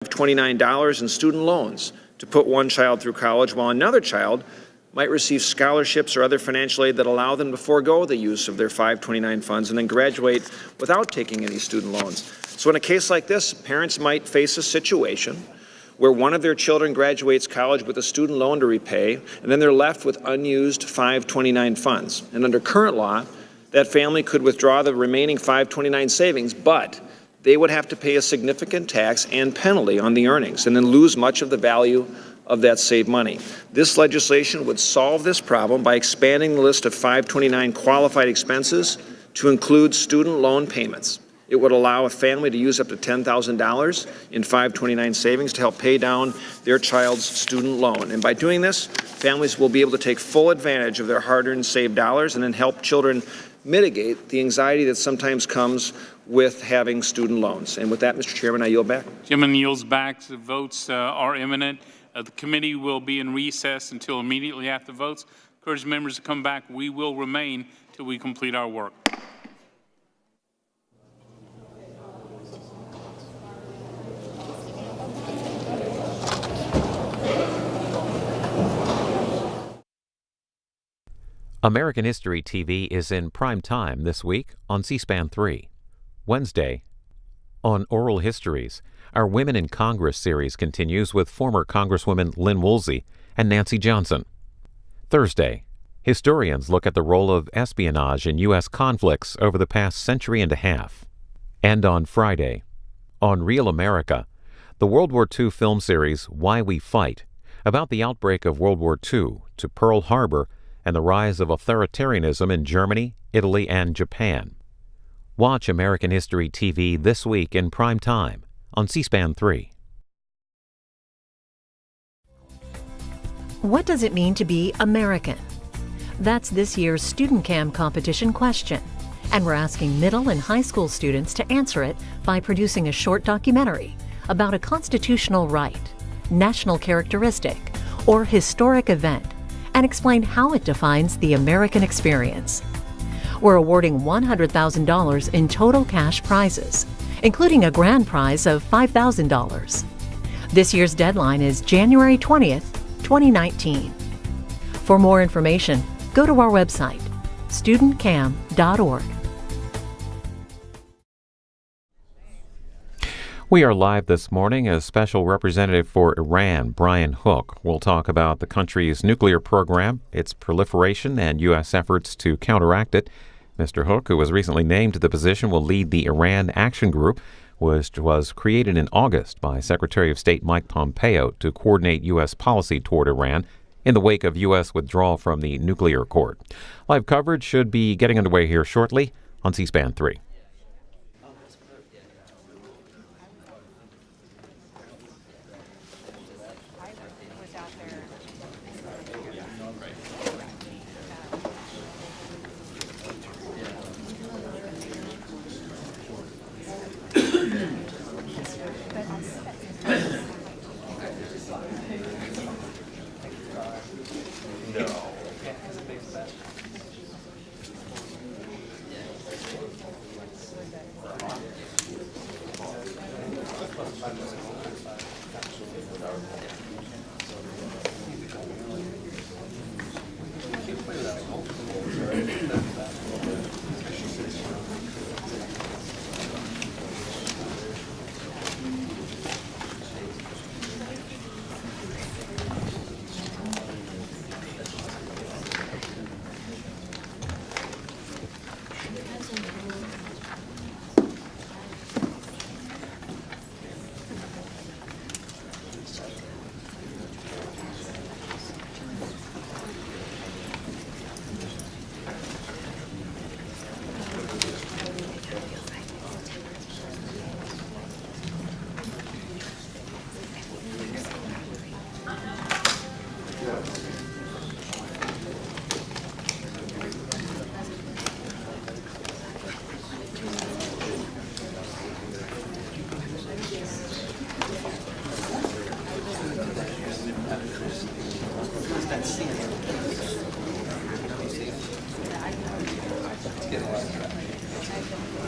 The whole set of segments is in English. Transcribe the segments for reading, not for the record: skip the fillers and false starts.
$29 in student loans to put one child through college, while another child might receive scholarships or other financial aid that allow them to forego the use of their 529 funds and then graduate without taking any student loans. So in a case like this, parents might face a situation where one of their children graduates college with a student loan to repay, and then they're left with unused 529 funds. And under current law, that family could withdraw the remaining 529 savings, but they would have to pay a significant tax and penalty on the earnings and then lose much of the value of that saved money. This legislation would solve this problem by expanding the list of 529 qualified expenses to include student loan payments. It would allow a family to use up to $10,000 in 529 savings to help pay down their child's student loan. And by doing this, families will be able to take full advantage of their hard-earned saved dollars and then help children mitigate the anxiety that sometimes comes with having student loans. And with that, Mr. Chairman, I yield back. Chairman yields back. The votes are imminent. The committee will be in recess until immediately after votes. Encourage members to come back. We will remain till we complete our work. American History TV is in prime time this week on C-SPAN 3. Wednesday, on Oral Histories, our Women in Congress series continues with former Congresswomen Lynn Woolsey and Nancy Johnson. Thursday, historians look at the role of espionage in U.S. conflicts over the past century and a half. And on Friday, on Real America, the World War II film series Why We Fight, about the outbreak of World War II to Pearl Harbor and the rise of authoritarianism in Germany, Italy, and Japan. Watch American History TV this week in prime time on C-SPAN 3. What does it mean to be American? That's this year's Student Cam competition question, and we're asking middle and high school students to answer it by producing a short documentary about a constitutional right, national characteristic, or historic event, and explain how it defines the American experience. We're awarding $100,000 in total cash prizes, including a grand prize of $5,000. This year's deadline is January 20th, 2019. For more information, go to our website, studentcam.org. We are live this morning as Special Representative for Iran, Brian Hook, will talk about the country's nuclear program, its proliferation, and U.S. efforts to counteract it. Mr. Hook, who was recently named to the position, will lead the Iran Action Group, which was created in August by Secretary of State Mike Pompeo to coordinate U.S. policy toward Iran in the wake of U.S. withdrawal from the nuclear accord. Live coverage should be getting underway here shortly on C-SPAN 3.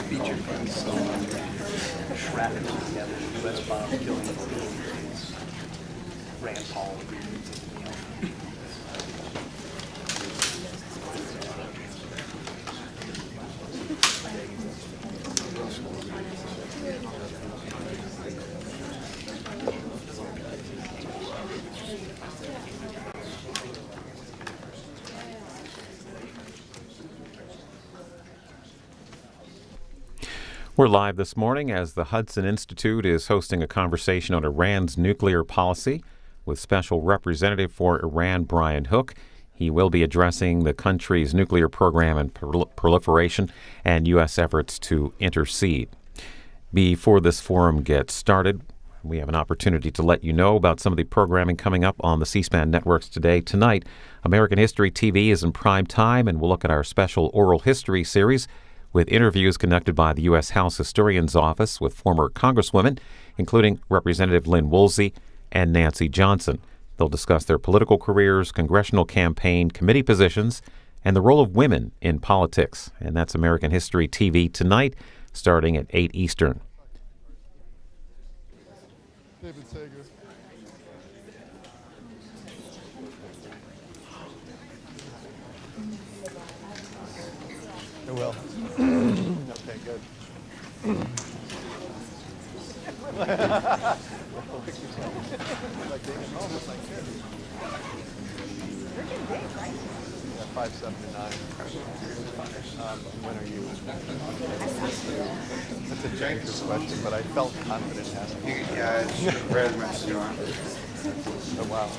Featured from so shrapnel together, U.S. bomb killing We're live this morning as the Hudson Institute is hosting a conversation on Iran's nuclear policy with Special Representative for Iran, Brian Hook. He will be addressing the country's nuclear program and proliferation and U.S. efforts to intercede. Before this forum gets started, we have an opportunity to let you know about some of the programming coming up on the C-SPAN networks today. Tonight, American History TV is in prime time, and we'll look at our special oral history series with interviews conducted by the U.S. House Historian's Office with former congresswomen, including Representative Lynn Woolsey and Nancy Johnson. They'll discuss their political careers, congressional campaign, committee positions, and the role of women in politics. And that's American History TV tonight, starting at 8 Eastern. David Sager. I will. Okay, good. Like being at home, it's like this. You're getting big, right? Yeah, 579. When are you? That's a dangerous question, but I felt confident asking. Yeah, it's red restaurant. Oh, wow.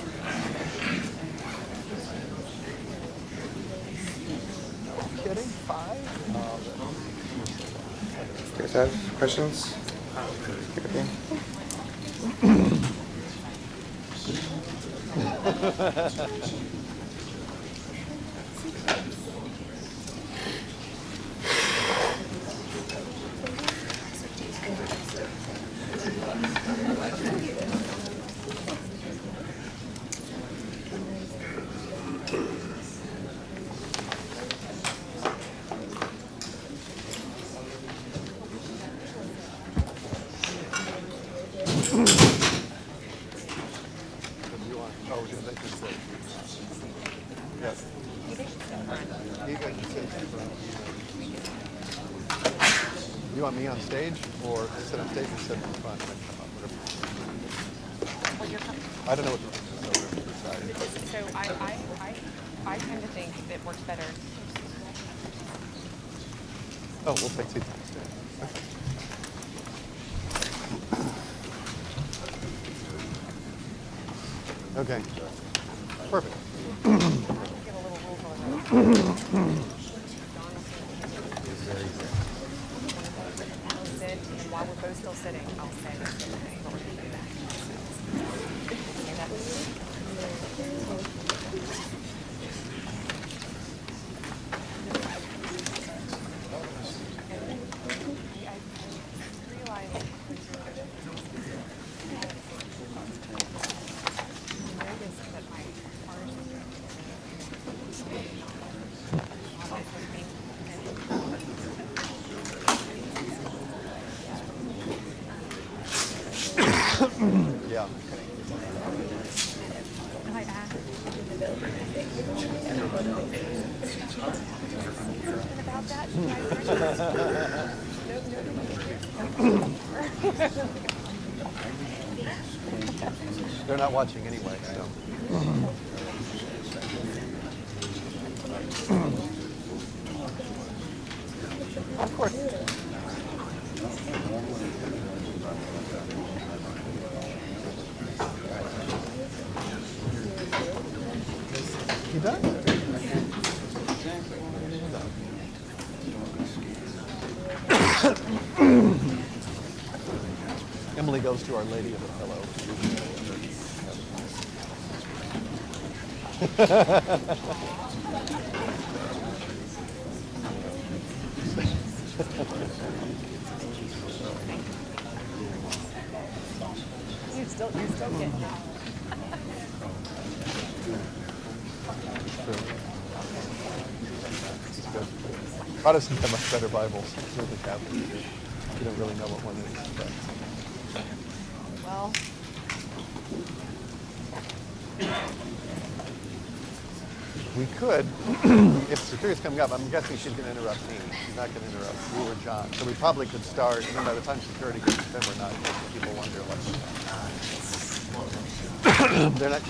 No kidding? 5? You guys have questions? You want me on stage or sit on stage and sit in front? I don't know what the So I tend to think it works better. Oh, we'll take seats on stage. Okay. Perfect. And while we're both still sitting, I'll say Yeah. They're not watching anyway, so. Of course. He does? Emily goes to Our Lady of the Pillow. you still get that. Protestants have much better Bibles than the Catholics do. You don't really know what one is. But. Well, We could, if security's coming up, I'm guessing she's going to interrupt me. She's not going to interrupt you or John. So we probably could start, and then by the time security gets to them, we're not, people wonder what's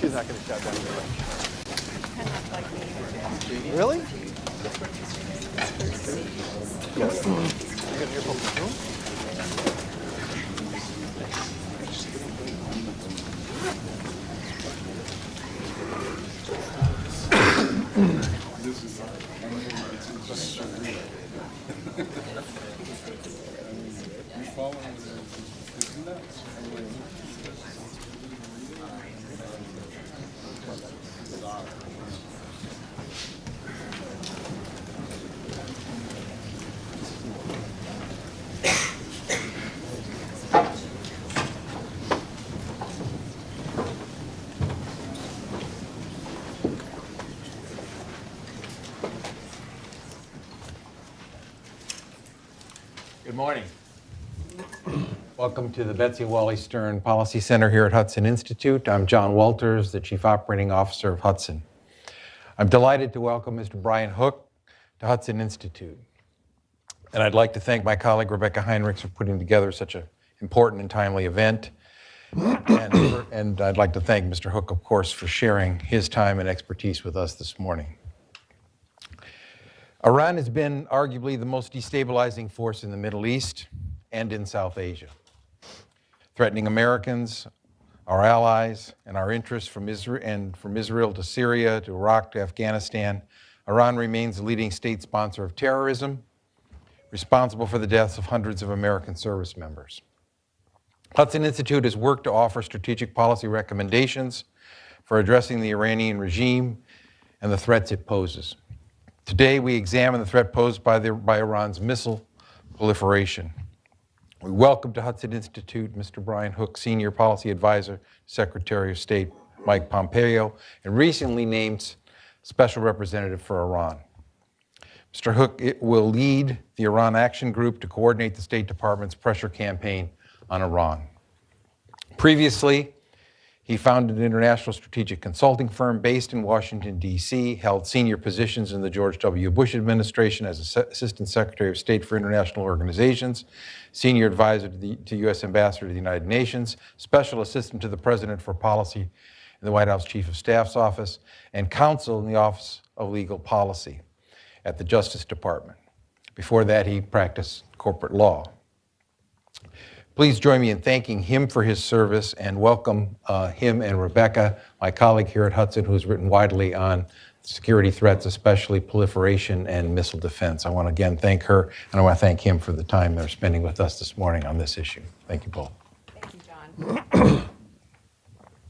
she's not going to shut down the room. Really? Yes. You're going to hear from the room? Good morning. Welcome to the Betsy Wally Stern Policy Center here at Hudson Institute. I'm John Walters, the Chief Operating Officer of Hudson. I'm delighted to welcome Mr. Brian Hook to Hudson Institute. And I'd like to thank my colleague Rebecca Heinrichs for putting together such an important and timely event. And I'd like to thank Mr. Hook, of course, for sharing his time and expertise with us this morning. Iran has been arguably the most destabilizing force in the Middle East and in South Asia, threatening Americans, our allies, and our interests from Israel to Syria to Iraq to Afghanistan. Iran remains the leading state sponsor of terrorism, responsible for the deaths of hundreds of American service members. Hudson Institute has worked to offer strategic policy recommendations for addressing the Iranian regime and the threats it poses. Today, we examine the threat posed by Iran's missile proliferation. We welcome to Hudson Institute Mr. Brian Hook, Senior Policy Advisor, Secretary of State Mike Pompeo, and recently named Special Representative for Iran. Mr. Hook will lead the Iran Action Group to coordinate the State Department's pressure campaign on Iran. Previously, he founded an international strategic consulting firm based in Washington, D.C., held senior positions in the George W. Bush administration as Assistant Secretary of State for International Organizations, Senior Advisor to U.S. Ambassador to the United Nations, Special Assistant to the President for Policy in the White House Chief of Staff's Office, and Counsel in the Office of Legal Policy at the Justice Department. Before that, he practiced corporate law. Please join me in thanking him for his service and welcome him and Rebecca, my colleague here at Hudson, who's written widely on security threats, especially proliferation and missile defense. I want to again thank her, and I want to thank him for the time they're spending with us this morning on this issue. Thank you both. Thank you, John.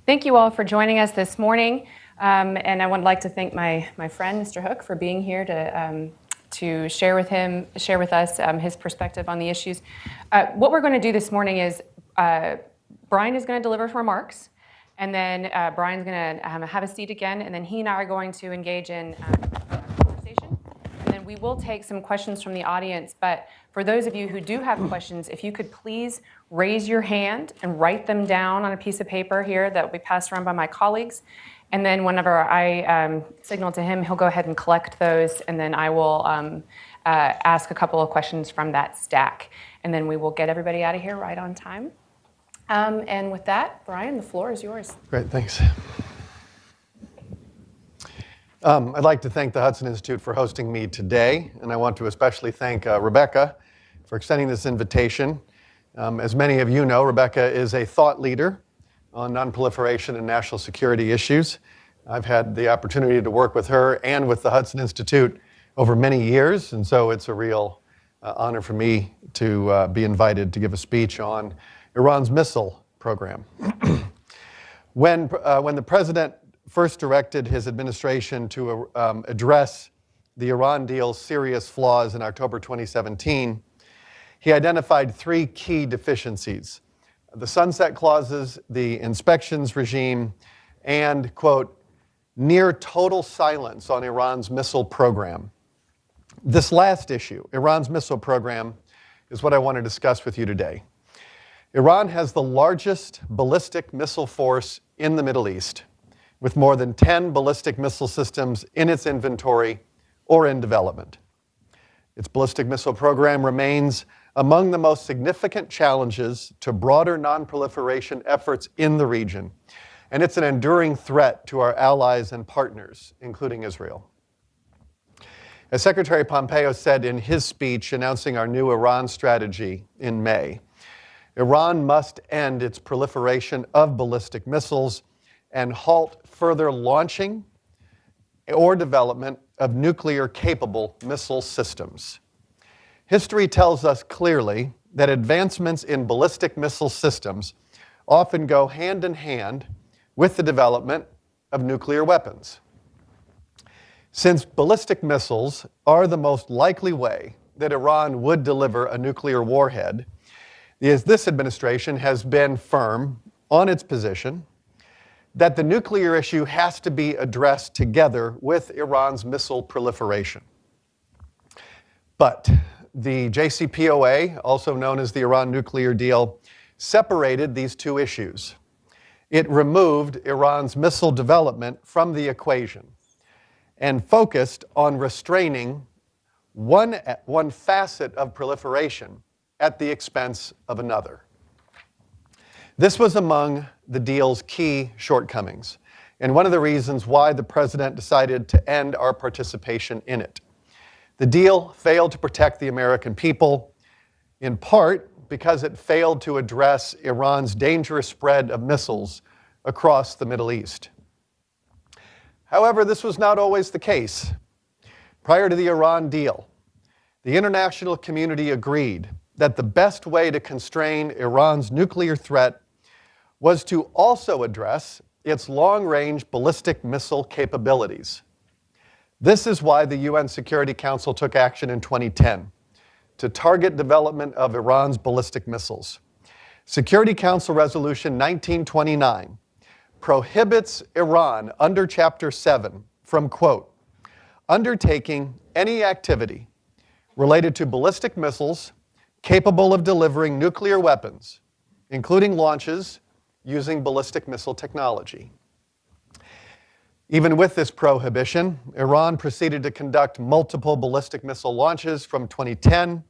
Thank you all for joining us this morning. And I would like to thank my friend, Mr. Hook, for being here to share with us his perspective on the issues. What we're going to do this morning is Brian is going to deliver remarks, and then Brian's going to have a seat again, and then he and I are going to engage in conversation. And then we will take some questions from the audience, but for those of you who do have questions, if you could please raise your hand and write them down on a piece of paper here that will be passed around by my colleagues. And then whenever I signal to him, he'll go ahead and collect those, and then I will ask a couple of questions from that stack. And then we will get everybody out of here right on time. And with that, Brian, the floor is yours. Great, thanks. I'd like to thank the Hudson Institute for hosting me today, and I want to especially thank Rebecca for extending this invitation. As many of you know, Rebecca is a thought leader on nonproliferation and national security issues. I've had the opportunity to work with her and with the Hudson Institute over many years, and so it's a real honor for me to be invited to give a speech on Iran's missile program. When the president first directed his administration to address the Iran deal's serious flaws in October 2017, he identified three key deficiencies: the sunset clauses, the inspections regime, and, quote, near total silence on Iran's missile program. This last issue, Iran's missile program, is what I want to discuss with you today. Iran has the largest ballistic missile force in the Middle East. with more than 10 ballistic missile systems in its inventory or in development. Its ballistic missile program remains among the most significant challenges to broader non-proliferation efforts in the region, and it's an enduring threat to our allies and partners, including Israel. As Secretary Pompeo said in his speech announcing our new Iran strategy in May, Iran must end its proliferation of ballistic missiles and halt further launching or development of nuclear-capable missile systems. History tells us clearly that advancements in ballistic missile systems often go hand in hand with the development of nuclear weapons. Since ballistic missiles are the most likely way that Iran would deliver a nuclear warhead, this administration has been firm on its position that the nuclear issue has to be addressed together with Iran's missile proliferation. But the JCPOA, also known as the Iran nuclear deal, separated these two issues. It removed Iran's missile development from the equation and focused on restraining one facet of proliferation at the expense of another. This was among the deal's key shortcomings, and one of the reasons why the president decided to end our participation in it. The deal failed to protect the American people, in part because it failed to address Iran's dangerous spread of missiles across the Middle East. However, this was not always the case. Prior to the Iran deal, the international community agreed that the best way to constrain Iran's nuclear threat was to also address its long-range ballistic missile capabilities. This is why the UN Security Council took action in 2010 to target development of Iran's ballistic missiles. Security Council Resolution 1929 prohibits Iran under Chapter 7 from, quote, undertaking any activity related to ballistic missiles capable of delivering nuclear weapons, including launches using ballistic missile technology. Even with this prohibition, Iran proceeded to conduct multiple ballistic missile launches from 2010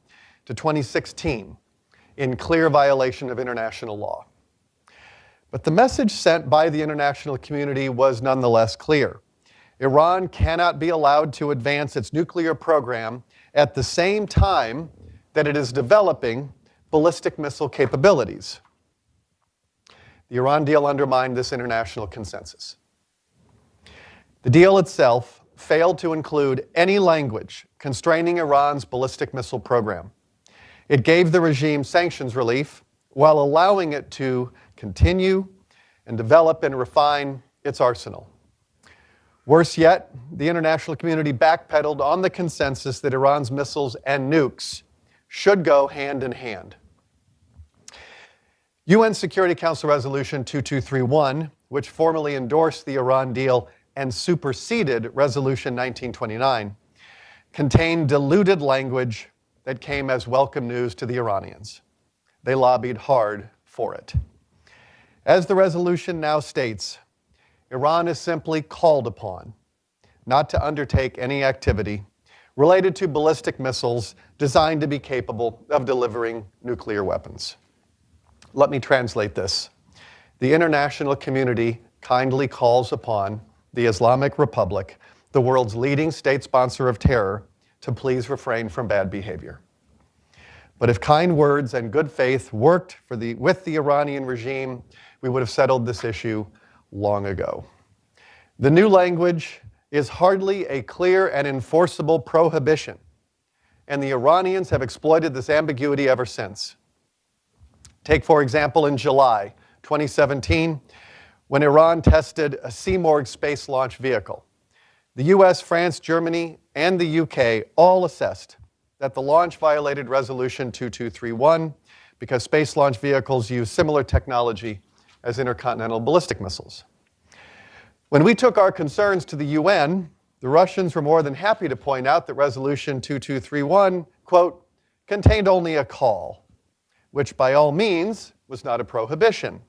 to 2016 in clear violation of international law. But the message sent by the international community was nonetheless clear. Iran cannot be allowed to advance its nuclear program at the same time that it is developing ballistic missile capabilities. The Iran deal undermined this international consensus. The deal itself failed to include any language constraining Iran's ballistic missile program. It gave the regime sanctions relief while allowing it to continue and develop and refine its arsenal. Worse yet, the international community backpedaled on the consensus that Iran's missiles and nukes should go hand in hand. UN Security Council Resolution 2231, which formally endorsed the Iran deal and superseded Resolution 1929, contained diluted language that came as welcome news to the Iranians. They lobbied hard for it. As the resolution now states, Iran is simply called upon not to undertake any activity related to ballistic missiles designed to be capable of delivering nuclear weapons. Let me translate this. The international community kindly calls upon the Islamic Republic, the world's leading state sponsor of terror, to please refrain from bad behavior. But if kind words and good faith worked with the Iranian regime, we would have settled this issue long ago. The new language is hardly a clear and enforceable prohibition, and the Iranians have exploited this ambiguity ever since. Take, for example, in July 2017, when Iran tested a Seamorg space launch vehicle. The US, France, Germany, and the UK all assessed that the launch violated Resolution 2231 because space launch vehicles use similar technology as intercontinental ballistic missiles. When we took our concerns to the UN, the Russians were more than happy to point out that Resolution 2231, quote, contained only a call, which by all means was not a prohibition,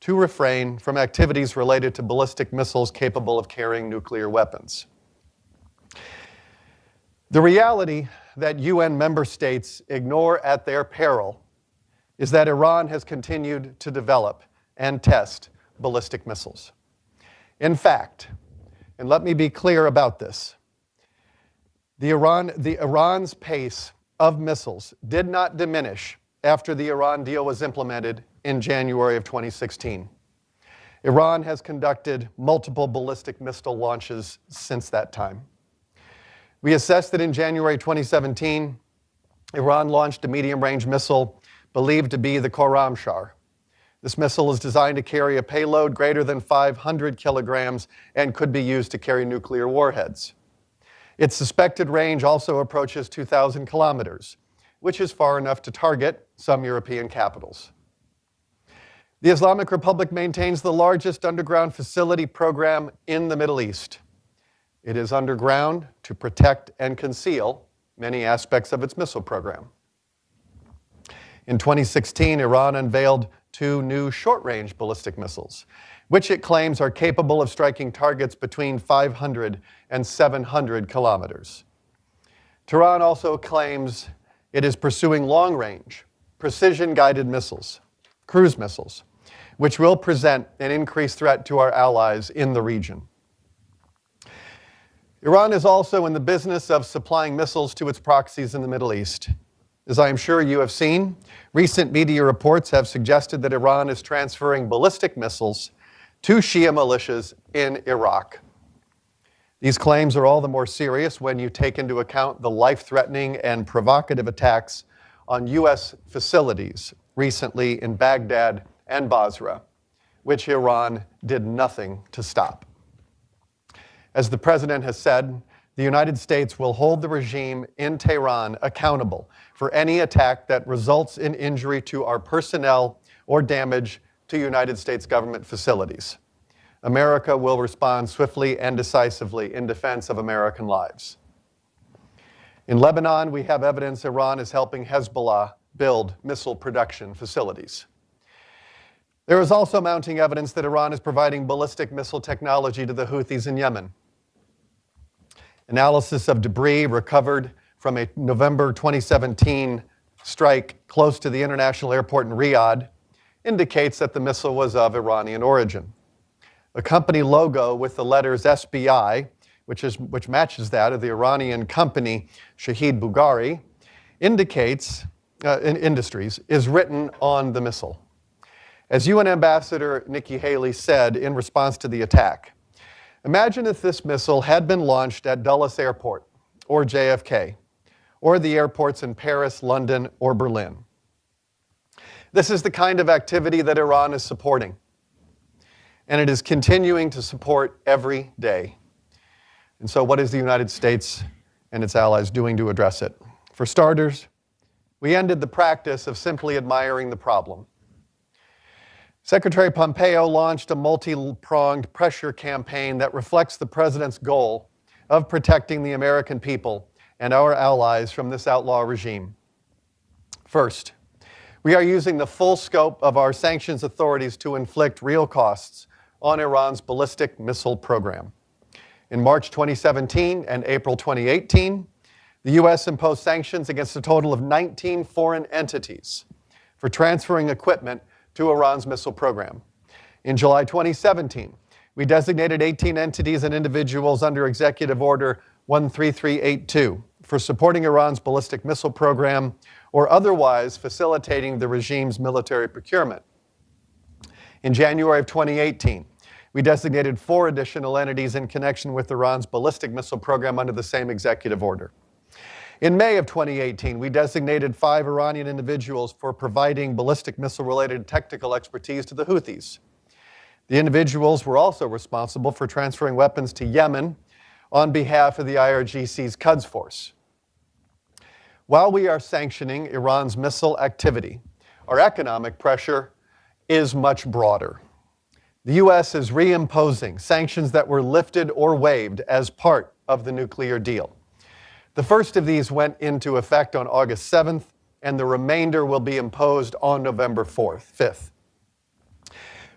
to refrain from activities related to ballistic missiles capable of carrying nuclear weapons. The reality that UN member states ignore at their peril is that Iran has continued to develop and test ballistic missiles. In fact, and let me be clear about this, Iran's pace of missiles did not diminish after the Iran deal was implemented in January of 2016. Iran has conducted multiple ballistic missile launches since that time. We assessed that in January 2017, Iran launched a medium-range missile believed to be the Khorramshahr. This missile is designed to carry a payload greater than 500 kilograms and could be used to carry nuclear warheads. Its suspected range also approaches 2,000 kilometers, which is far enough to target some European capitals. The Islamic Republic maintains the largest underground facility program in the Middle East. It is underground to protect and conceal many aspects of its missile program. In 2016, Iran unveiled 2 new short-range ballistic missiles, which it claims are capable of striking targets between 500 and 700 kilometers. Tehran also claims it is pursuing long-range, precision-guided missiles, cruise missiles, which will present an increased threat to our allies in the region. Iran is also in the business of supplying missiles to its proxies in the Middle East. As I am sure you have seen, recent media reports have suggested that Iran is transferring ballistic missiles to Shia militias in Iraq. These claims are all the more serious when you take into account the life-threatening and provocative attacks on U.S. facilities recently in Baghdad and Basra, which Iran did nothing to stop. As the President has said, the United States will hold the regime in Tehran accountable for any attack that results in injury to our personnel or damage to United States government facilities. America will respond swiftly and decisively in defense of American lives. In Lebanon, we have evidence Iran is helping Hezbollah build missile production facilities. There is also mounting evidence that Iran is providing ballistic missile technology to the Houthis in Yemen. Analysis of debris recovered from a November 2017 strike close to the international airport in Riyadh indicates that the missile was of Iranian origin. A company logo with the letters SBI, which matches that of the Iranian company Shahid Bughari, Industries, is written on the missile. As UN Ambassador Nikki Haley said in response to the attack, imagine if this missile had been launched at Dulles Airport or JFK or the airports in Paris, London, or Berlin. This is the kind of activity that Iran is supporting, and it is continuing to support every day. And so what is the United States and its allies doing to address it? For starters, we ended the practice of simply admiring the problem. Secretary Pompeo launched a multi-pronged pressure campaign that reflects the President's goal of protecting the American people and our allies from this outlaw regime. First, we are using the full scope of our sanctions authorities to inflict real costs on Iran's ballistic missile program. In March 2017 and April 2018, the U.S. imposed sanctions against a total of 19 foreign entities for transferring equipment to Iran's missile program. In July 2017, we designated 18 entities and individuals under Executive Order 13382 for supporting Iran's ballistic missile program or otherwise facilitating the regime's military procurement. In January of 2018, we designated 4 additional entities in connection with Iran's ballistic missile program under the same executive order. In May of 2018, we designated 5 Iranian individuals for providing ballistic missile-related technical expertise to the Houthis. The individuals were also responsible for transferring weapons to Yemen on behalf of the IRGC's Quds Force. While we are sanctioning Iran's missile activity, our economic pressure is much broader. The U.S. is reimposing sanctions that were lifted or waived as part of the nuclear deal. The first of these went into effect on August 7th, and the remainder will be imposed on November 5th.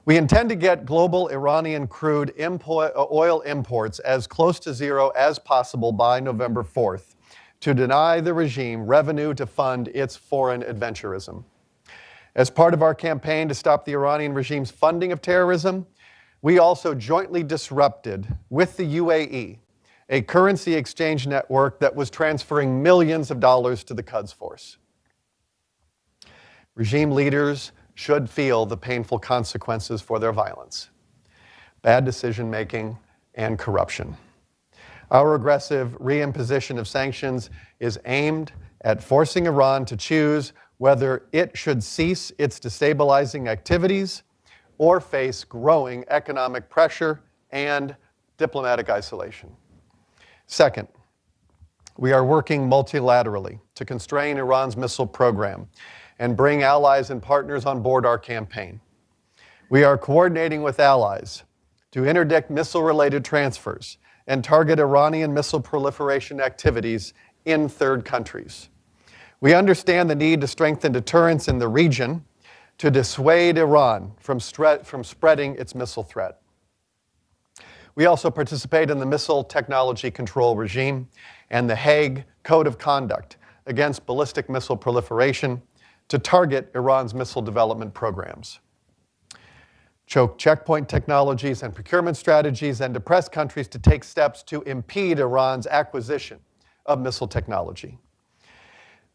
We intend to get global Iranian crude oil imports as close to zero as possible by November 4th to deny the regime revenue to fund its foreign adventurism. As part of our campaign to stop the Iranian regime's funding of terrorism, we also jointly disrupted with the UAE a currency exchange network that was transferring millions of dollars to the Quds Force. Regime leaders should feel the painful consequences for their violence, bad decision-making, and corruption. Our aggressive reimposition of sanctions is aimed at forcing Iran to choose whether it should cease its destabilizing activities or face growing economic pressure and diplomatic isolation. Second, we are working multilaterally to constrain Iran's missile program and bring allies and partners on board our campaign. We are coordinating with allies to interdict missile-related transfers and target Iranian missile proliferation activities in third countries. We understand the need to strengthen deterrence in the region to dissuade Iran from spreading its missile threat. We also participate in the Missile Technology Control Regime and the Hague Code of Conduct against ballistic missile proliferation to target Iran's missile development programs, choke checkpoint technologies and procurement strategies, and to press countries to take steps to impede Iran's acquisition of missile technology.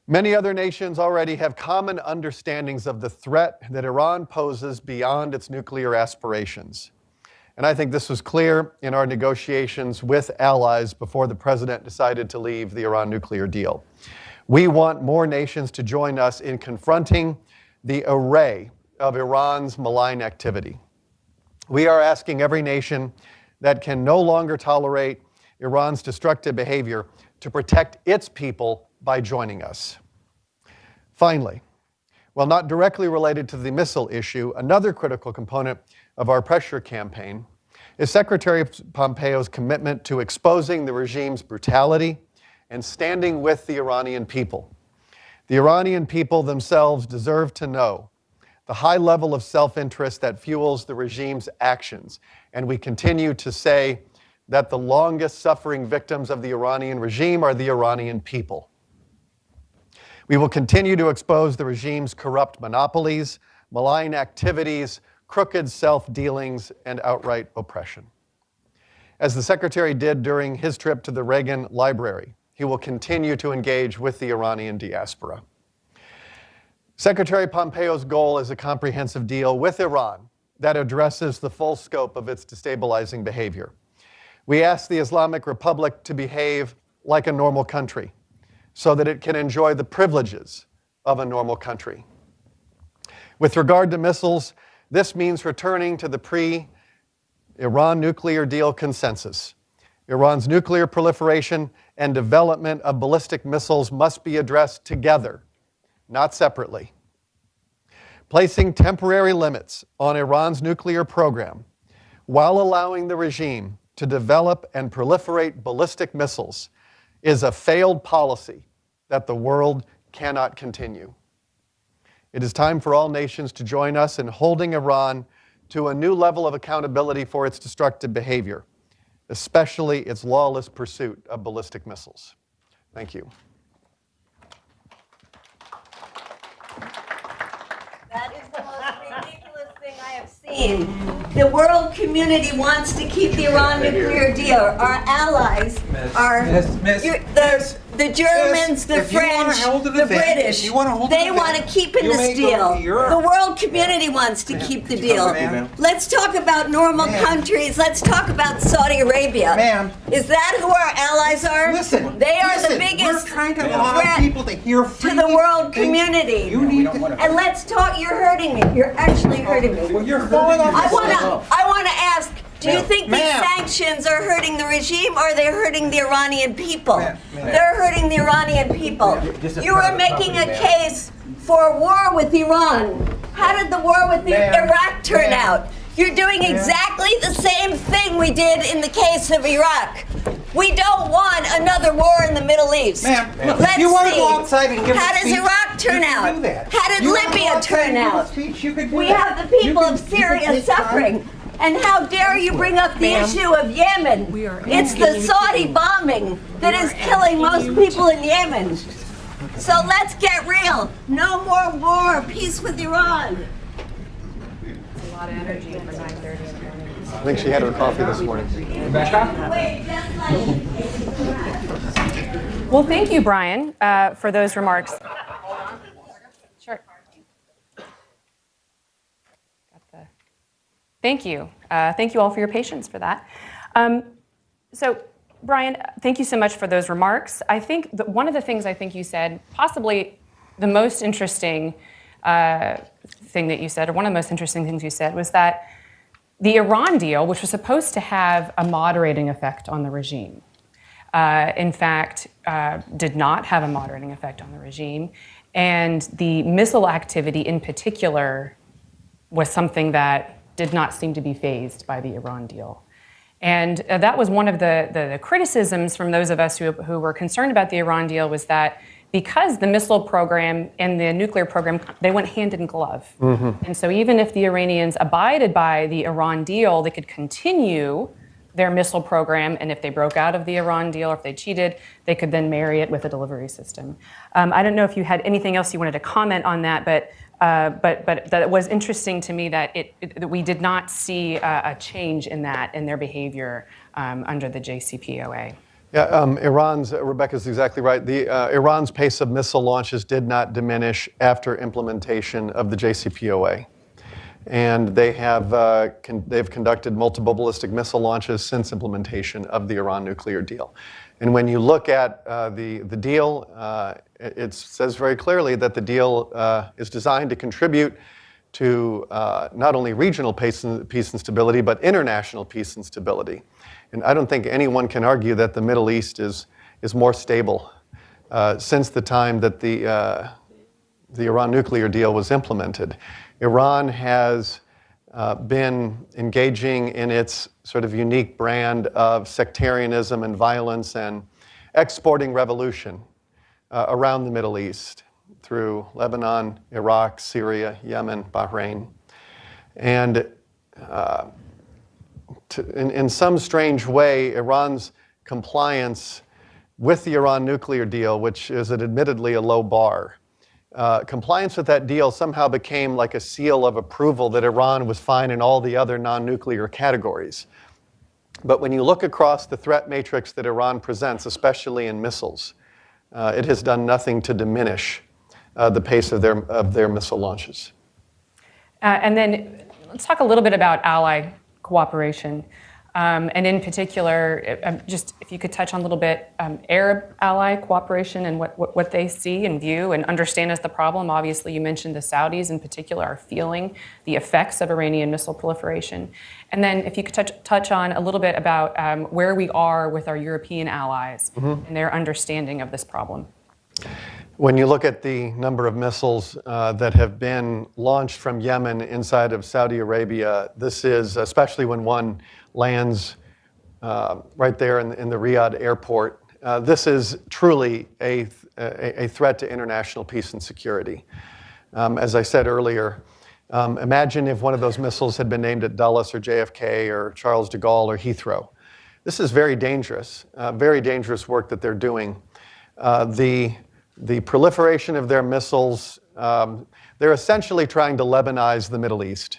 Many other nations already have common understandings of the threat that Iran poses beyond its nuclear aspirations. And I think this was clear in our negotiations with allies before the president decided to leave the Iran nuclear deal. We want more nations to join us in confronting the array of Iran's malign activity. We are asking every nation that can no longer tolerate Iran's destructive behavior to protect its people by joining us. Finally, while not directly related to the missile issue, another critical component of our pressure campaign is Secretary Pompeo's commitment to exposing the regime's brutality and standing with the Iranian people. The Iranian people themselves deserve to know the high level of self-interest that fuels the regime's actions, and we continue to say that the longest suffering victims of the Iranian regime are the Iranian people. We will continue to expose the regime's corrupt monopolies, malign activities, crooked self-dealings, and outright oppression. As the Secretary did during his trip to the Reagan Library, he will continue to engage with the Iranian diaspora. Secretary Pompeo's goal is a comprehensive deal with Iran that addresses the full scope of its destabilizing behavior. We ask the Islamic Republic to behave like a normal country so that it can enjoy the privileges of a normal country. With regard to missiles, this means returning to the pre-Iran nuclear deal consensus. Iran's nuclear proliferation and development of ballistic missiles must be addressed together, not separately. Placing temporary limits on Iran's nuclear program while allowing the regime to develop and proliferate ballistic missiles is a failed policy that the world cannot continue. It is time for all nations to join us in holding Iran to a new level of accountability for its destructive behavior, especially its lawless pursuit of ballistic missiles. Thank you. That is the most ridiculous thing I have seen. The world community wants to keep the Iran nuclear deal. Our allies are the Germans, the French, the British. They want to keep in this deal. The world community wants to keep the deal. Let's talk about normal countries. Let's talk about Saudi Arabia. Is that who our allies are? They are the biggest threat to the world community. And let's talk. You're hurting me. You're actually hurting me. I want to ask, do you think these sanctions are hurting the regime or are they hurting the Iranian people? They're hurting the Iranian people. You are making a case for war with Iran. How did the war with Iraq turn out? You're doing exactly the same thing we did in the case of Iraq. We don't want another war in the Middle East. Ma'am, Let's if you want to see. go outside and give How a does speech, Iraq turn you can out? do that. How did You wanna go Libya outside turn and give a out? speech, you can do We that. have the people You can- of you can Syria take time. suffering. And how dare you bring up the issue of Yemen? It's the Saudi bombing that is killing most people in Yemen. So let's get real. No more war. Peace with Iran. It's a lot of energy for 9:30 in the morning. I think she had her coffee this morning. Wait, just like... Well, thank you, Brian, for those remarks. Sure. Thank you. Thank you all for your patience for that. So, Brian, thank you so much for those remarks. I think that one of the things I think you said, possibly the most interesting thing that you said, or one of the most interesting things you said, was that the Iran deal, which was supposed to have a moderating effect on the regime, in fact, did not have a moderating effect on the regime. And the missile activity in particular was something that did not seem to be fazed by the Iran deal. And that was one of the criticisms from those of us who were concerned about the Iran deal, was that because the missile program and the nuclear program, they went hand in glove. Mm-hmm. And so even if the Iranians abided by the Iran deal, they could continue their missile program, and if they broke out of the Iran deal or if they cheated, they could then marry it with a delivery system. I don't know if you had anything else you wanted to comment on that, but that was interesting to me that that we did not see a change in that, in their behavior under the JCPOA. Yeah, Rebecca's exactly right. Iran's pace of missile launches did not diminish after implementation of the JCPOA. And they've conducted multiple ballistic missile launches since implementation of the Iran nuclear deal. And when you look at the deal, it says very clearly that the deal is designed to contribute to not only regional peace and stability, but international peace and stability. And I don't think anyone can argue that the Middle East is more stable since the time that the Iran nuclear deal was implemented. Iran has been engaging in its sort of unique brand of sectarianism and violence and exporting revolution around the Middle East through Lebanon, Iraq, Syria, Yemen, Bahrain. And in some strange way, Iran's compliance with the Iran nuclear deal, which is admittedly a low bar, compliance with that deal somehow became like a seal of approval that Iran was fine in all the other non-nuclear categories. But when you look across the threat matrix that Iran presents, especially in missiles, it has done nothing to diminish the pace of their missile launches. And then let's talk a little bit about ally cooperation. And in particular, just if you could touch on a little bit Arab ally cooperation and what they see and view and understand as the problem. Obviously, you mentioned the Saudis in particular are feeling the effects of Iranian missile proliferation. And then if you could touch on a little bit about where we are with our European allies and their understanding of this problem. When you look at the number of missiles that have been launched from Yemen inside of Saudi Arabia, this is, especially when one lands right there in the Riyadh airport, this is truly a threat to international peace and security. As I said earlier, imagine if one of those missiles had been aimed at Dulles or JFK or Charles de Gaulle or Heathrow. This is very dangerous work that they're doing. The proliferation of their missiles, they're essentially trying to Lebanize the Middle East.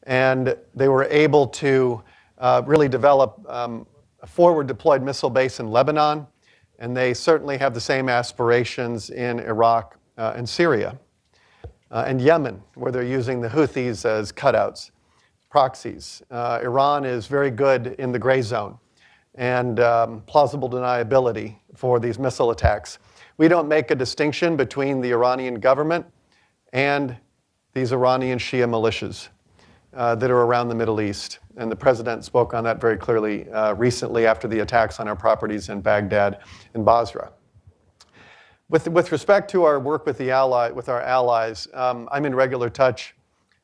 And they were able to really develop a forward-deployed missile base in Lebanon, and they certainly have the same aspirations in Iraq and Syria. And Yemen, where they're using the Houthis as cutouts, proxies. Iran is very good in the gray zone and plausible deniability for these missile attacks. We don't make a distinction between the Iranian government and these Iranian Shia militias that are around the Middle East. And the president spoke on that very clearly recently after the attacks on our properties in Baghdad and Basra. With respect to our work with our allies, I'm in regular touch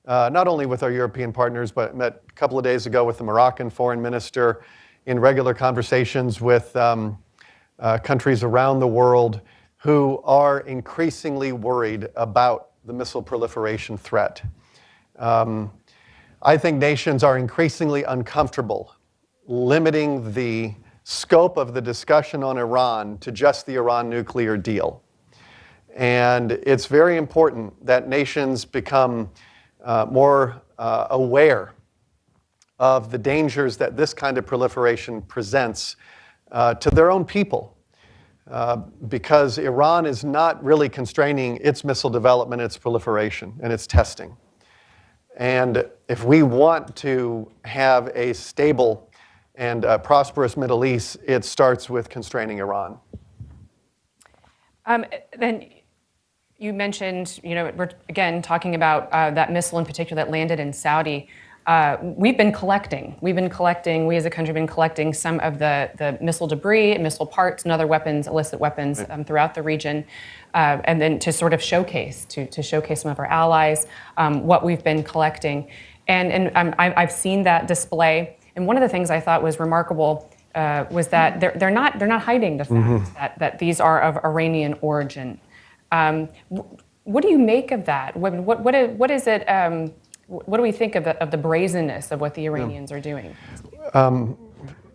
not only with our European partners, but met a couple of days ago with the Moroccan foreign minister, in regular conversations with countries around the world who are increasingly worried about the missile proliferation threat. I think nations are increasingly uncomfortable limiting the scope of the discussion on Iran to just the Iran nuclear deal. And it's very important that nations become more aware of the dangers that this kind of proliferation presents to their own people. Because Iran is not really constraining its missile development, its proliferation, and its testing. And if we want to have a stable and prosperous Middle East, it starts with constraining Iran. Then you mentioned, we're again talking about that missile in particular that landed in Saudi. We've been collecting, we as a country have been collecting some of the missile debris, missile parts, and other weapons, illicit weapons throughout the region. And then to sort of showcase, to showcase some of our allies, what we've been collecting. And I've seen that display. And one of the things I thought was remarkable was that they're not hiding the fact that these are of Iranian origin. What do you make of that? What is it? What do we think of the brazenness of what the Iranians are doing?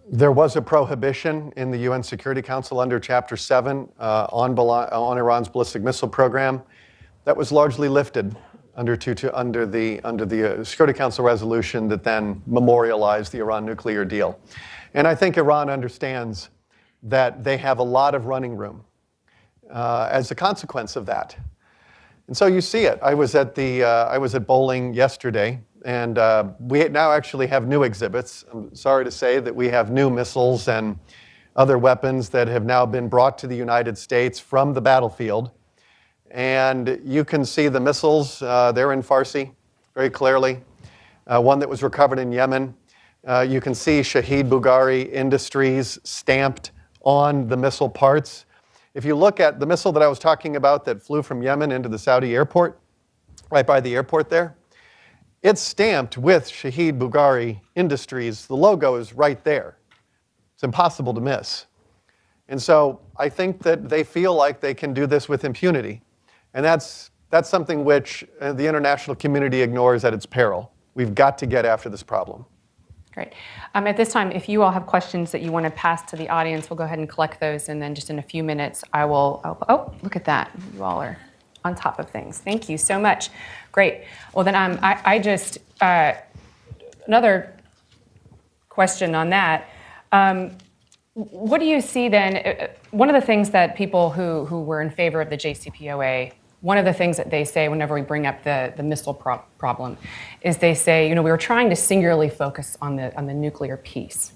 There was a prohibition in the UN Security Council under Chapter 7 on Iran's ballistic missile program that was largely lifted under the Security Council resolution that then memorialized the Iran nuclear deal. And I think Iran understands that they have a lot of running room as a consequence of that. And so you see it. I was at bowling yesterday, and we now actually have new exhibits. I'm sorry to say that we have new missiles and other weapons that have now been brought to the United States from the battlefield. And you can see the missiles, they're in Farsi very clearly. One that was recovered in Yemen. You can see Shahid Bughari Industries stamped on the missile parts. If you look at the missile that I was talking about that flew from Yemen into the Saudi airport, right by the airport there, it's stamped with Shahid Bughari Industries. The logo is right there. It's impossible to miss. And so I think that they feel like they can do this with impunity. And that's something which the international community ignores at its peril. We've got to get after this problem. Great. At this time, if you all have questions that you want to pass to the audience, we'll go ahead and collect those, and then just in a few minutes, I will, oh, look at that. You all are on top of things. Thank you so much. Great. Well, then I just, another question on that. What do you see then, one of the things that people who were in favor of the JCPOA, one of the things that they say whenever we bring up the missile problem is they say, we were trying to singularly focus on the nuclear piece.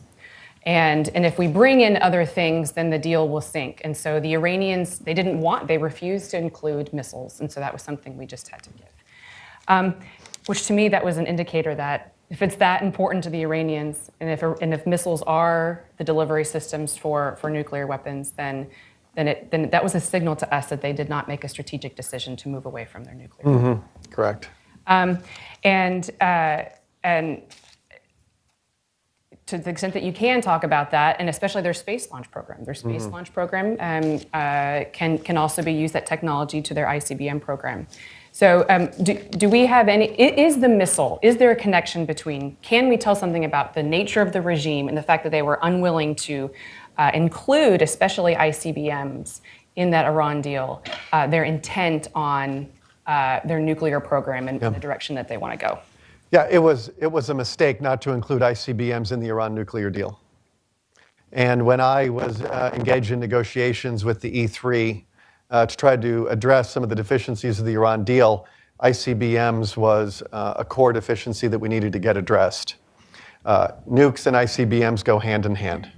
And if we bring in other things, then the deal will sink. And so the Iranians, they refused to include missiles. And so that was something we just had to give. Which to me, that was an indicator that if it's that important to the Iranians, and if missiles are the delivery systems for nuclear weapons, then that was a signal to us that they did not make a strategic decision to move away from their nuclear. Correct. And to the extent that you can talk about that, and especially their space launch program. Their space launch program can also be used, that technology, to their ICBM program. So do we have is there a connection between, can we tell something about the nature of the regime and the fact that they were unwilling to include, especially ICBMs, in that Iran deal, their intent on their nuclear program and the direction that they want to go? Yeah, it was a mistake not to include ICBMs in the Iran nuclear deal. And when I was engaged in negotiations with the E3 to try to address some of the deficiencies of the Iran deal, ICBMs was a core deficiency that we needed to get addressed. Nukes and ICBMs go hand in hand.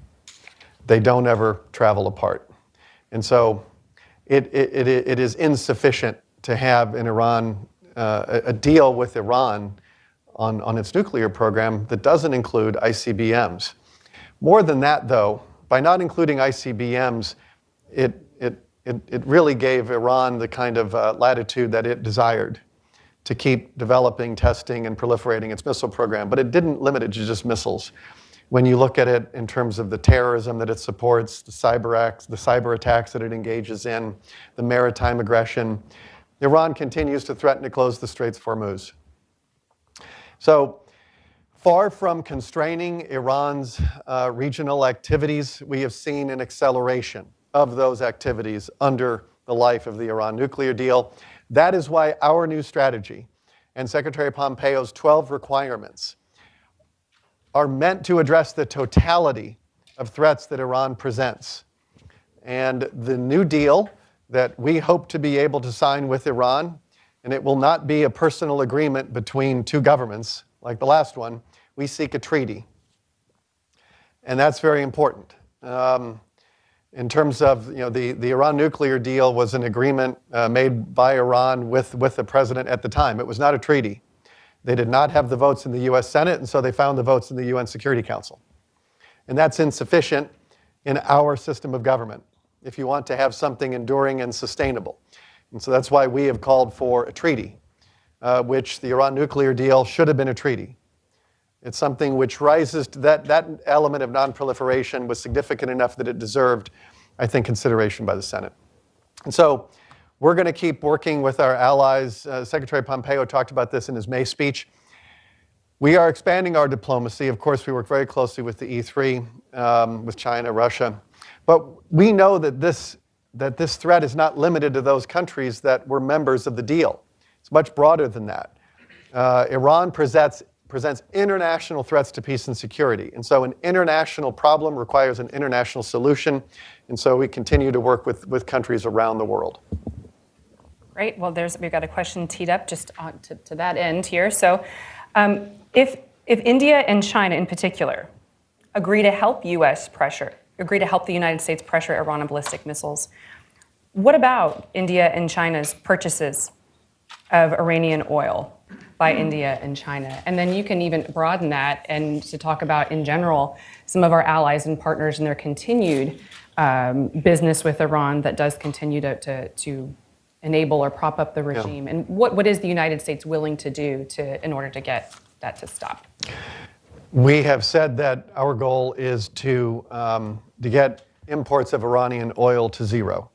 They don't ever travel apart. And so it is insufficient to have in Iran a deal with Iran on its nuclear program that doesn't include ICBMs. More than that, though, by not including ICBMs, it really gave Iran the kind of latitude that it desired. to keep developing, testing, and proliferating its missile program. But it didn't limit it to just missiles. When you look at it in terms of the terrorism that it supports, the cyber attacks that it engages in, the maritime aggression, Iran continues to threaten to close the Straits of Hormuz. So, far from constraining Iran's regional activities, we have seen an acceleration of those activities under the life of the Iran nuclear deal. That is why our new strategy and Secretary Pompeo's 12 requirements are meant to address the totality of threats that Iran presents. And the new deal that we hope to be able to sign with Iran, and it will not be a personal agreement between two governments like the last one, we seek a treaty. And that's very important. In terms of, the Iran nuclear deal was an agreement made by Iran with the president at the time. It was not a treaty. They did not have the votes in the US Senate, and so they found the votes in the UN Security Council. And that's insufficient in our system of government if you want to have something enduring and sustainable. And so that's why we have called for a treaty, which the Iran nuclear deal should have been a treaty. It's something which rises to that element of non-proliferation was significant enough that it deserved, I think, consideration by the Senate. And so we're going to keep working with our allies. Secretary Pompeo talked about this in his May speech. We are expanding our diplomacy. Of course, we work very closely with the E3, with China, Russia. But we know that this threat is not limited to those countries that were members of the deal. It's much broader than that. Iran presents international threats to peace and security. And so an international problem requires an international solution. And so we continue to work with countries around the world. Great. Well, we've got a question teed up just on to that end here. So if India and China in particular agree to help the United States pressure Iran on ballistic missiles, what about India and China's purchases of Iranian oil by India and China? And then you can even broaden that and to talk about, in general, some of our allies and partners and their continued business with Iran that does continue to enable or prop up the regime. Yeah. And what is the United States willing to do in order to get that to stop? We have said that our goal is to get imports of Iranian oil to zero.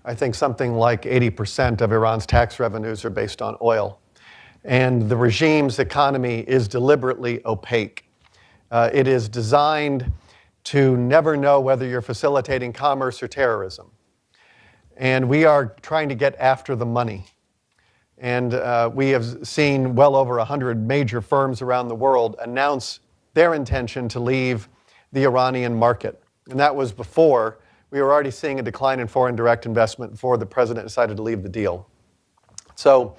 I think something like 80% of Iran's tax revenues are based on oil. And the regime's economy is deliberately opaque. It is designed to never know whether you're facilitating commerce or terrorism. And we are trying to get after the money. And we have seen well over 100 major firms around the world announce their intention to leave the Iranian market. And that was before we were already seeing a decline in foreign direct investment before the president decided to leave the deal. So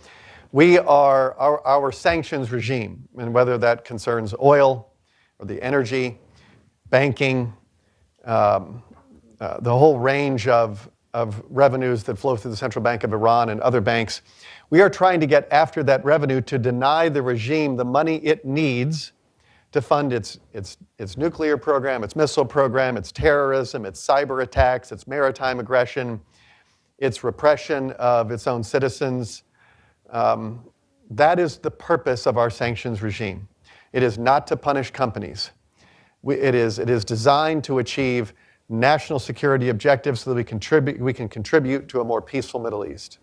we are, our sanctions regime, and whether that concerns oil or the energy, banking, the whole range of revenues that flow through the Central Bank of Iran and other banks, we are trying to get after that revenue to deny the regime the money it needs to fund its nuclear program, its missile program, its terrorism, its cyber attacks, its maritime aggression, its repression of its own citizens. That is the purpose of our sanctions regime. It is not to punish companies. It is designed to achieve national security objectives so that we can contribute to a more peaceful Middle East.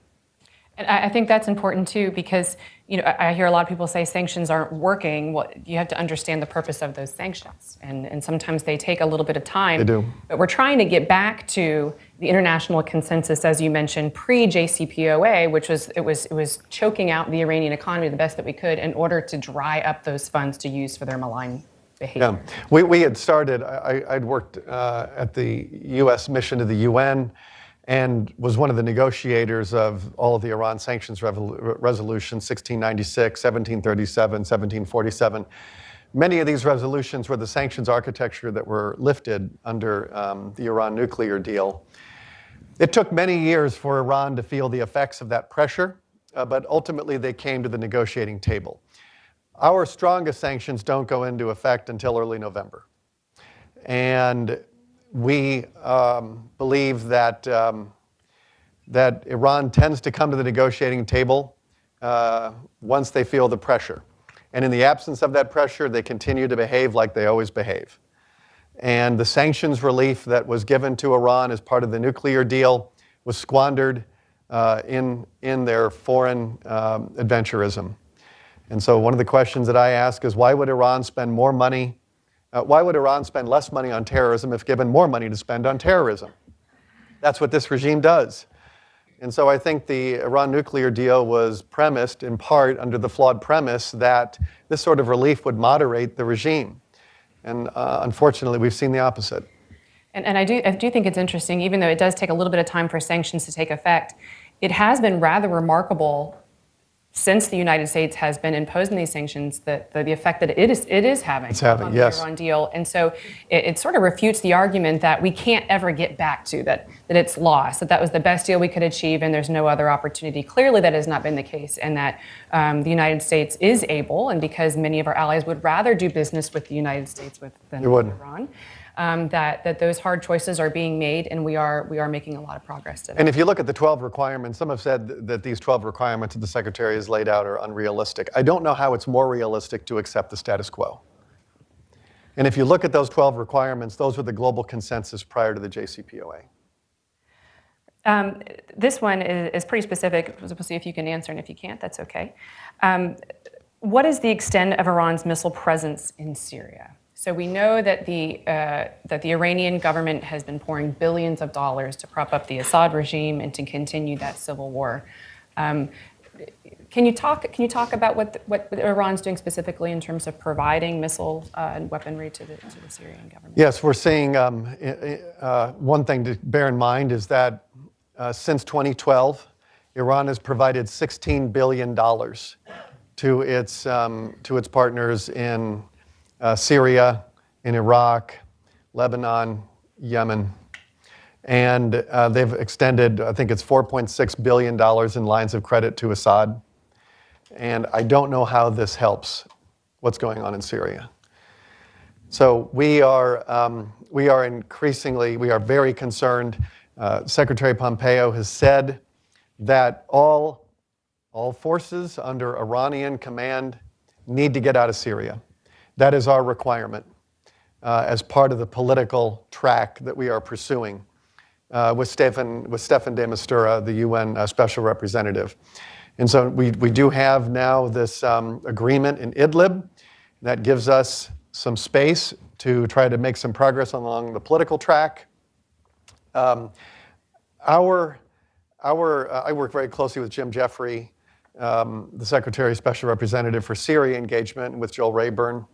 And I think that's important too, because I hear a lot of people say sanctions aren't working. Well, you have to understand the purpose of those sanctions, and sometimes they take a little bit of time. They do. But we're trying to get back to the international consensus, as you mentioned, pre-JCPOA, which was choking out the Iranian economy the best that we could in order to dry up those funds to use for their malign behavior. Yeah, we had started. I'd worked at the U.S. mission to the UN, and was one of the negotiators of all of the Iran sanctions resolutions, 1696, 1737, 1747. Many of these resolutions were the sanctions architecture that were lifted under the Iran nuclear deal. It took many years for Iran to feel the effects of that pressure, but ultimately they came to the negotiating table. Our strongest sanctions don't go into effect until early November. And we believe that Iran tends to come to the negotiating table once they feel the pressure. And in the absence of that pressure, they continue to behave like they always behave. And the sanctions relief that was given to Iran as part of the nuclear deal was squandered in their foreign adventurism. And so one of the questions that I ask is, why would Iran spend less money on terrorism if given more money to spend on terrorism? That's what this regime does. And so I think the Iran nuclear deal was premised in part under the flawed premise that this sort of relief would moderate the regime. And unfortunately, we've seen the opposite. And I do think it's interesting, even though it does take a little bit of time for sanctions to take effect, it has been rather remarkable since the United States has been imposing these sanctions, the effect that it is having on the yes. Iran deal. And so it sort of refutes the argument that we can't ever get back to, that it's lost, that was the best deal we could achieve and there's no other opportunity. Clearly that has not been the case, and that the United States is able, and because many of our allies would rather do business with the United States than with Iran, that those hard choices are being made, and we are making a lot of progress today. And if you look at the 12 requirements, some have said that these 12 requirements that the Secretary has laid out are unrealistic. I don't know how it's more realistic to accept the status quo. And if you look at those 12 requirements, those were the global consensus prior to the JCPOA. This one is pretty specific. We'll see if you can answer, and if you can't, that's okay. What is the extent of Iran's missile presence in Syria? So we know that the Iranian government has been pouring billions of dollars to prop up the Assad regime and to continue that civil war. Can you talk about what Iran's doing specifically in terms of providing missile and weaponry to the Syrian government? Yes, we're seeing one thing to bear in mind is that since 2012, Iran has provided $16 billion to its partners in Syria, in Iraq, Lebanon, Yemen. And they've extended, I think it's $4.6 billion in lines of credit to Assad. And I don't know how this helps what's going on in Syria. So we are very concerned. Secretary Pompeo has said that all forces under Iranian command need to get out of Syria. That is our requirement as part of the political track that we are pursuing with Stefan de Mistura, the UN Special Representative. And so we do have now this agreement in Idlib that gives us some space to try to make some progress along the political track. I work very closely with Jim Jeffrey, the Secretary Special Representative for Syria engagement, with Joel Rayburn.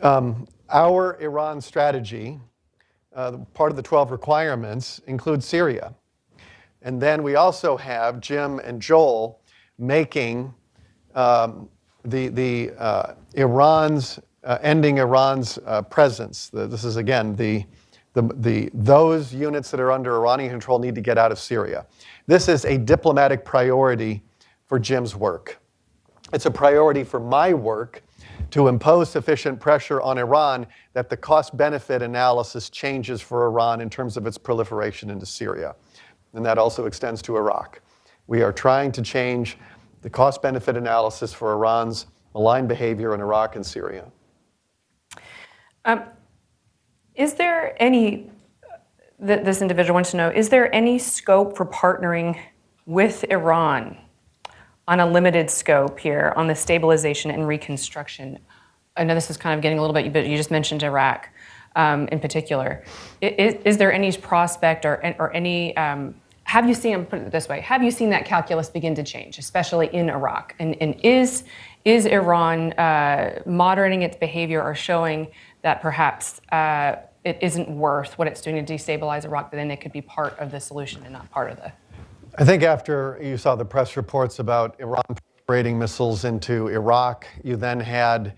Our Iran strategy, part of the 12 requirements, includes Syria. And then we also have Jim and Joel making ending Iran's presence. This is, again, those units that are under Iranian control need to get out of Syria. This is a diplomatic priority for Jim's work. It's a priority for my work to impose sufficient pressure on Iran that the cost-benefit analysis changes for Iran in terms of its proliferation into Syria. And that also extends to Iraq. We are trying to change the cost-benefit analysis for Iran's malign behavior in Iraq and Syria. Is there any, this individual wants to know, is there any scope for partnering with Iran on a limited scope here on the stabilization and reconstruction? I know this is kind of getting a little bit, but you just mentioned Iraq in particular. Is there any prospect or any, have you seen, put it this way, have you seen that calculus begin to change, especially in Iraq? And is Iran moderating its behavior or showing that perhaps it isn't worth what it's doing to destabilize Iraq, but then it could be part of the solution and not part of the... I think after you saw the press reports about Iran operating missiles into Iraq, you then had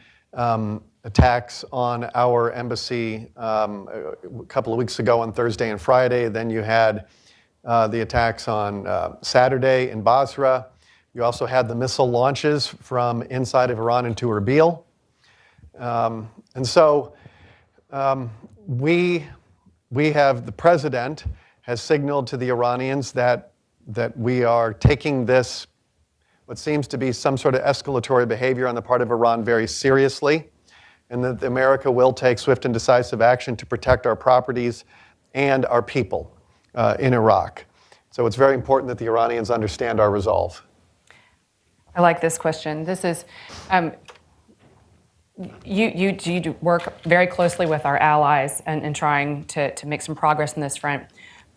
attacks on our embassy a couple of weeks ago on Thursday and Friday. Then you had the attacks on Saturday in Basra. You also had the missile launches from inside of Iran into Erbil. And so we have, the president has signaled to the Iranians that we are taking this what seems to be some sort of escalatory behavior on the part of Iran very seriously, and that America will take swift and decisive action to protect our properties and our people in Iraq. So it's very important that the Iranians understand our resolve. I like this question. This is, you work very closely with our allies and trying to make some progress in this front.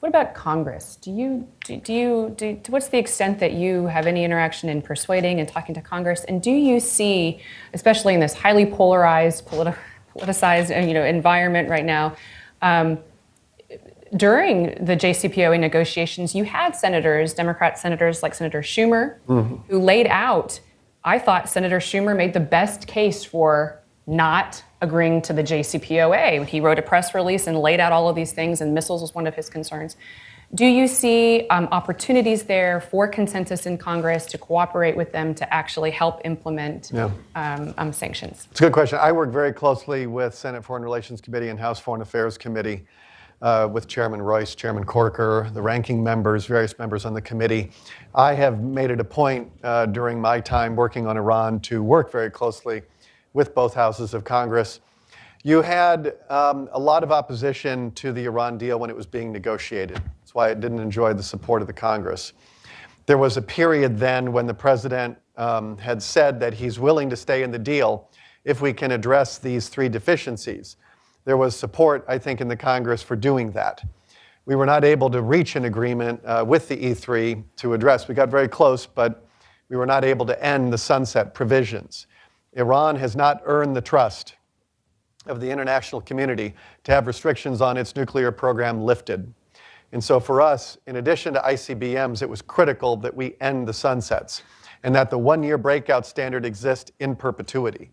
What about Congress? What's the extent that you have any interaction in persuading and talking to Congress? And do you see, especially in this highly polarized, politicized, environment right now, during the JCPOA negotiations, you had senators, Democrat senators like Senator Schumer, who laid out, I thought Senator Schumer made the best case for not agreeing to the JCPOA. He wrote a press release and laid out all of these things, and missiles was one of his concerns. Do you see opportunities there for consensus in Congress to cooperate with them to actually help implement sanctions? It's a good question. I work very closely with Senate Foreign Relations Committee and House Foreign Affairs Committee with Chairman Royce, Chairman Corker, the ranking members, various members on the committee. I have made it a point during my time working on Iran to work very closely with both houses of Congress. You had a lot of opposition to the Iran deal when it was being negotiated. That's why it didn't enjoy the support of the Congress. There was a period then when the president had said that he's willing to stay in the deal if we can address these three deficiencies. There was support, I think, in the Congress for doing that. We were not able to reach an agreement with the E3 to address. We got very close, but we were not able to end the sunset provisions. Iran has not earned the trust of the international community to have restrictions on its nuclear program lifted. And so for us, in addition to ICBMs, it was critical that we end the sunsets and that the one-year breakout standard exist in perpetuity.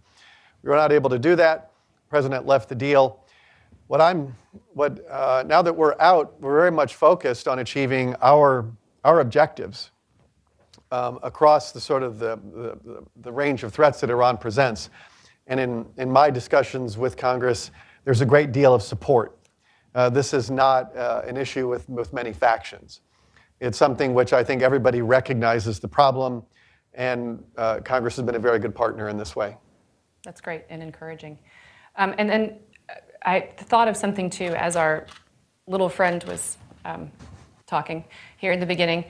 We were not able to do that. The president left the deal. Now that we're out, we're very much focused on achieving our objectives across the sort of the range of threats that Iran presents. And in my discussions with Congress, there's a great deal of support. This is not an issue with many factions. It's something which I think everybody recognizes the problem, and Congress has been a very good partner in this way. That's great and encouraging. And then I thought of something too, as our little friend was talking here in the beginning.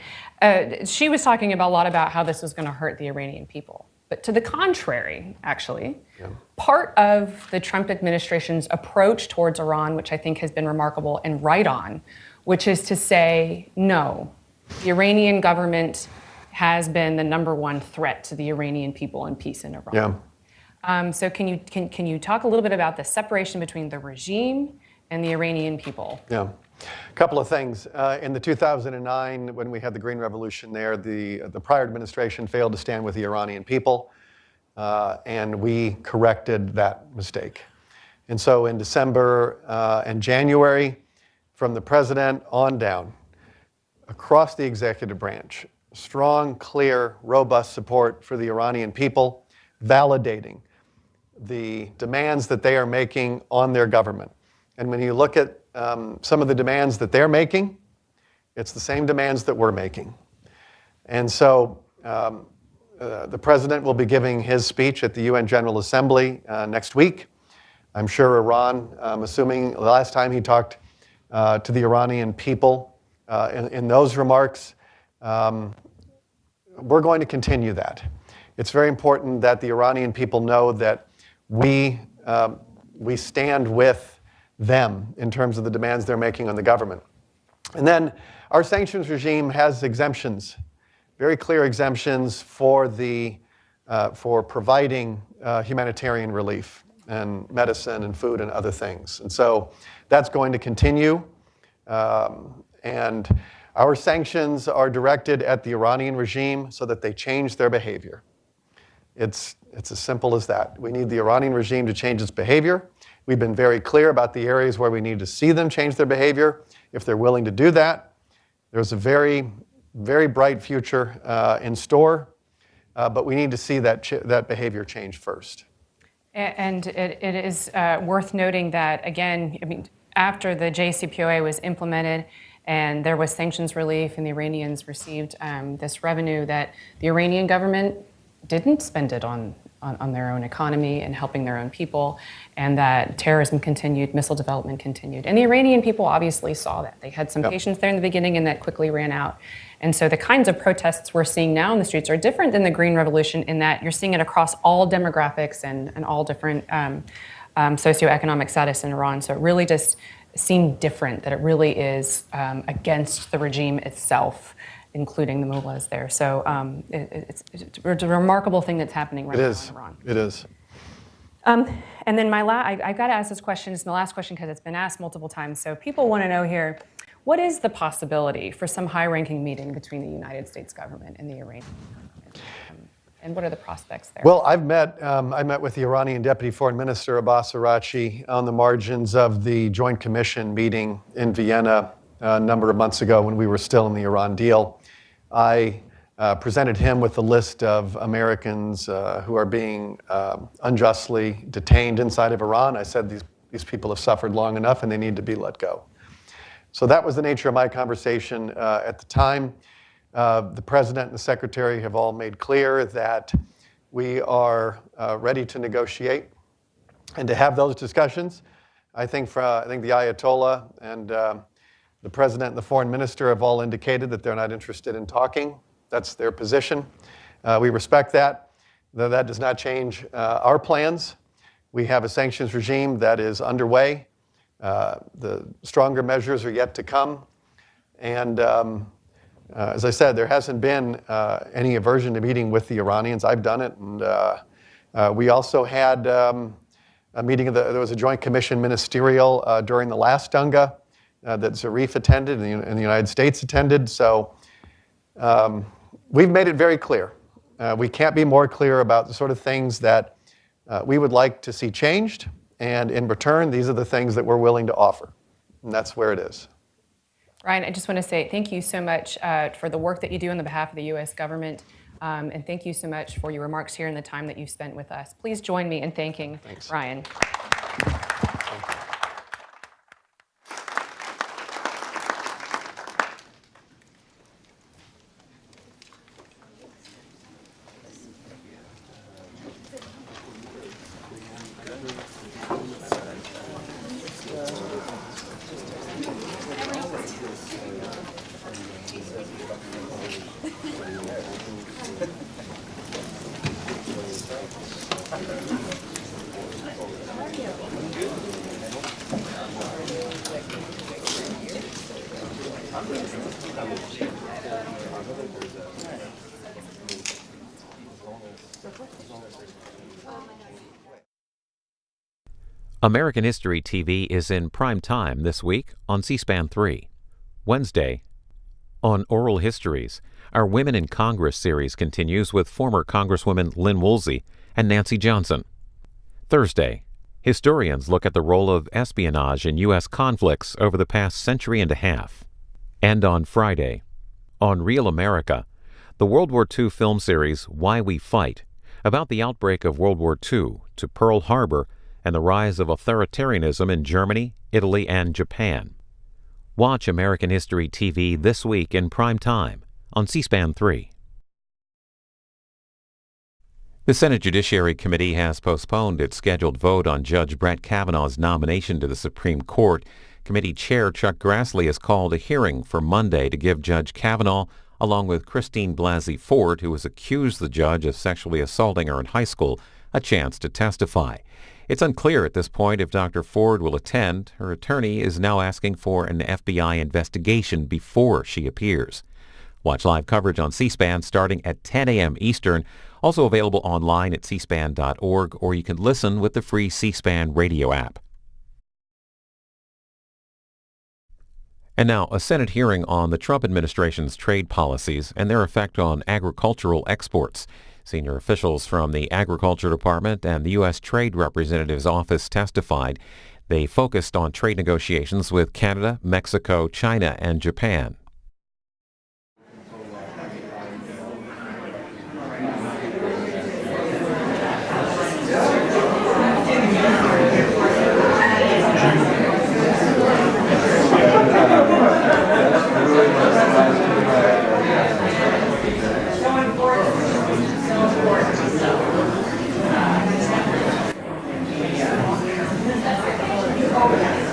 She was talking a lot about how this was going to hurt the Iranian people. But to the contrary, actually, part of the Trump administration's approach towards Iran, which I think has been remarkable and right on, which is to say, no, the Iranian government has been the number one threat to the Iranian people and peace in Iran. So can you talk a little bit about the separation between the regime and the Iranian people? Yeah. A couple of things. In the 2009, when we had the Green Revolution there, the prior administration failed to stand with the Iranian people, and we corrected that mistake. And so in December and January, from the president on down, across the executive branch, strong, clear, robust support for the Iranian people, validating the demands that they are making on their government. And when you look at some of the demands that they're making, it's the same demands that we're making. And so the president will be giving his speech at the UN General Assembly next week. I'm sure Iran, I'm assuming the last time he talked to the Iranian people in those remarks, we're going to continue that. It's very important that the Iranian people know that we stand with them in terms of the demands they're making on the government. And then our sanctions regime has exemptions, very clear exemptions for providing humanitarian relief and medicine and food and other things. And so that's going to continue. And our sanctions are directed at the Iranian regime so that they change their behavior. It's as simple as that. We need the Iranian regime to change its behavior. We've been very clear about the areas where we need to see them change their behavior. If they're willing to do that, there's a very, very bright future in store, but we need to see that behavior change first. And it is worth noting that, again, I mean, after the JCPOA was implemented And there was sanctions relief, and the Iranians received this revenue that the Iranian government didn't spend it on their own economy and helping their own people, and that terrorism continued, missile development continued. And the Iranian people obviously saw that. They had some patience there in the beginning, and that quickly ran out. And so the kinds of protests we're seeing now in the streets are different than the Green Revolution in that you're seeing it across all demographics and all different socioeconomic status in Iran. So it really just seemed different, that it really is against the regime itself, including the mullahs there. So it's a remarkable thing that's happening right now in Iran. It is. And then I got to ask this question. It's the last question because it's been asked multiple times. So people want to know here, what is the possibility for some high-ranking meeting between the United States government and the Iranian government? And what are the prospects there? Well, I met with the Iranian Deputy Foreign Minister Abbas Araghchi on the margins of the Joint Commission meeting in Vienna a number of months ago when we were still in the Iran deal. I presented him with a list of Americans who are being unjustly detained inside of Iran. I said these people have suffered long enough and they need to be let go. So that was the nature of my conversation at the time. The President and the Secretary have all made clear that we are ready to negotiate and to have those discussions. I think the Ayatollah and the President and the Foreign Minister have all indicated that they're not interested in talking. That's their position. We respect that, though that does not change our plans. We have a sanctions regime that is underway. The stronger measures are yet to come. And as I said, there hasn't been any aversion to meeting with the Iranians. I've done it. And we also had a meeting, there was a Joint Commission ministerial during the last Dunga that Zarif attended and the United States attended. So we've made it very clear. We can't be more clear about the sort of things that we would like to see changed. And in return, these are the things that we're willing to offer. And that's where it is. Ryan, I just want to say thank you so much for the work that you do on the behalf of the U.S. government. And thank you so much for your remarks here and the time that you've spent with us. Please join me in thanking Ryan. American History TV is in prime time this week on C-SPAN 3. Wednesday, on Oral Histories, our Women in Congress series continues with former Congresswomen Lynn Woolsey and Nancy Johnson. Thursday, historians look at the role of espionage in U.S. conflicts over the past century and a half. And on Friday, on Real America, the World War II film series Why We Fight, about the outbreak of World War II to Pearl Harbor and the rise of authoritarianism in Germany, Italy, and Japan. Watch American History TV this week in prime time on C-SPAN 3. The Senate Judiciary Committee has postponed its scheduled vote on Judge Brett Kavanaugh's nomination to the Supreme Court. Committee Chair Chuck Grassley has called a hearing for Monday to give Judge Kavanaugh, along with Christine Blasey Ford, who has accused the judge of sexually assaulting her in high school, a chance to testify. It's unclear at this point if Dr. Ford will attend. Her attorney is now asking for an FBI investigation before she appears. Watch live coverage on C-SPAN starting at 10 a.m. Eastern, also available online at cspan.org, or you can listen with the free C-SPAN radio app. And now, a Senate hearing on the Trump administration's trade policies and their effect on agricultural exports. Senior officials from the Agriculture Department and the U.S. Trade Representative's Office testified. They focused on trade negotiations with Canada, Mexico, China, and Japan. overnight.